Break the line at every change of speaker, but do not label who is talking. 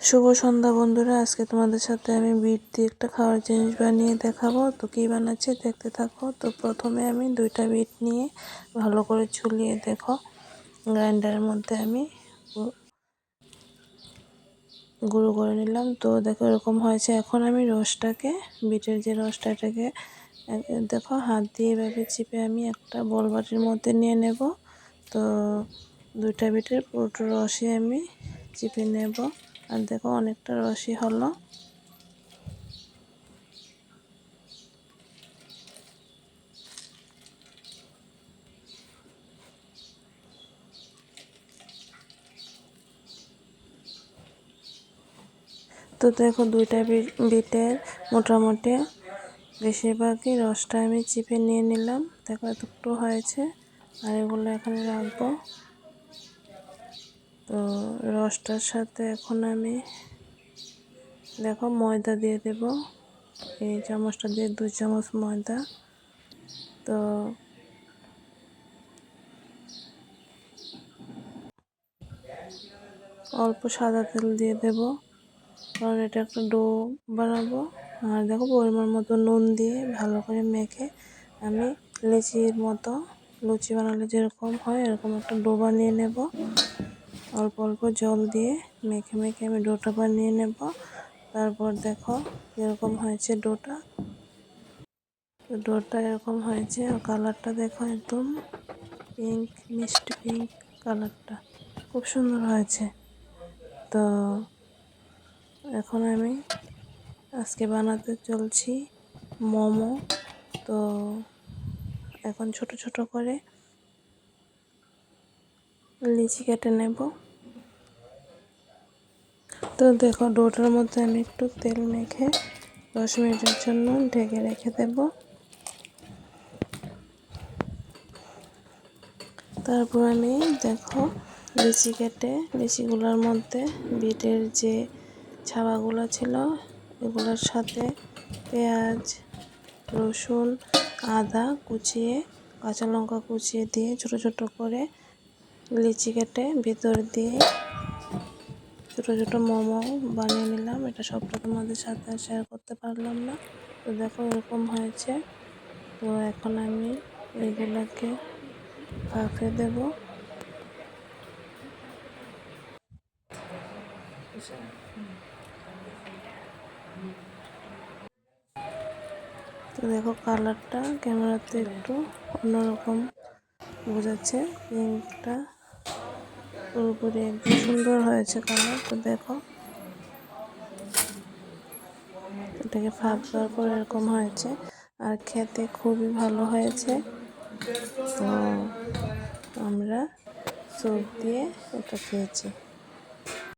শুভ সন্ধ্যা বন্ধুরা, আজকে তোমাদের সাথে আমি বিট দিয়ে একটা খাওয়ার জিনিস বানিয়ে দেখাবো। তো কী বানাচ্ছি দেখতে থাকো। তো প্রথমে আমি 2টা বিট নিয়ে ভালো করে ছুলিয়ে দেখো গ্রাইন্ডারের মধ্যে আমি গুঁড়ো করে নিলাম। তো দেখো এরকম হয়েছে। এখন আমি রসটাকে, বিটের যে রসটা, এটাকে দেখো হাত দিয়ে এভাবে চিপে আমি একটা বল বাটির মধ্যে নিয়ে নেব। তো 2টা বিটের পুরোটা রসই আমি চিপে নেব। আর দেখো অনেকটা রসই হলো। তো দেখো 2টা বিটের মোটামুটি বেশিরভাগই রসটা আমি চিপে নিয়ে নিলাম। দেখো এতটুকু হয়েছে। আর এগুলো এখানে রাখবো। তো রসটার সাথে এখন আমি দেখো ময়দা দিয়ে দেব। এই চামচটা দিয়ে 2 চামচ ময়দা। তো অল্প সাদা তেল দিয়ে দেব, কারণ এটা একটা ডো বানাবো। আর দেখো পরিমাণ মতো নুন দিয়ে ভালো করে মেখে আমি লুচির মতো, লুচি বানালে যেরকম হয় এরকম একটা ডো বানিয়ে নেব। অল্প অল্প জল দিয়ে মেখে মেখে আমি ডোটা বানিয়ে নেব। তারপর দেখো এরকম হয়েছে ডোটা। তো ডোটা এরকম হয়েছে। আর কালারটা দেখো একদম পিঙ্ক, মিষ্টি পিঙ্ক কালারটা খুব সুন্দর হয়েছে। তো এখন আমি আজকে বানাতে চলছি মোমো। তো এখন ছোট ছোট করে লিচি কেটে নেব। তো দেখো ডোটার মধ্যে আমি একটু তেল মেখে 10 মিনিটের জন্য ঢেকে রেখে দেব। তারপর আমি দেখো লিচি কেটে লিচিগুলোর মধ্যে বিটের যে ছাবাগুলো ছিল এগুলোর সাথে পেঁয়াজ, রসুন, আদা কুচিয়ে, কাঁচা লঙ্কা কুচিয়ে দিয়ে ছোট ছোট করে লিচি কেটে ভিতর দিয়ে ছোট ছোট মোমো বানিয়ে নিলাম। এটা সবটা তোমাদের সাথে শেয়ার করতে পারলাম না। তো দেখো এরকম হয়েছে। তো এখন আমি এগুলোকে ভাপে দেব। তো দেখো কালারটা ক্যামেরাতে একটু অন্যরকম বোঝাচ্ছে, পিঙ্কটা পুরোপুরি একদম সুন্দর হয়েছে কালার। তো দেখো এটাকে ভাপ দেওয়ার পর এরকম হয়েছে। আর খেতে খুবই ভালো হয়েছে। তো আমরা স্যুপ দিয়ে এটা খেয়েছি।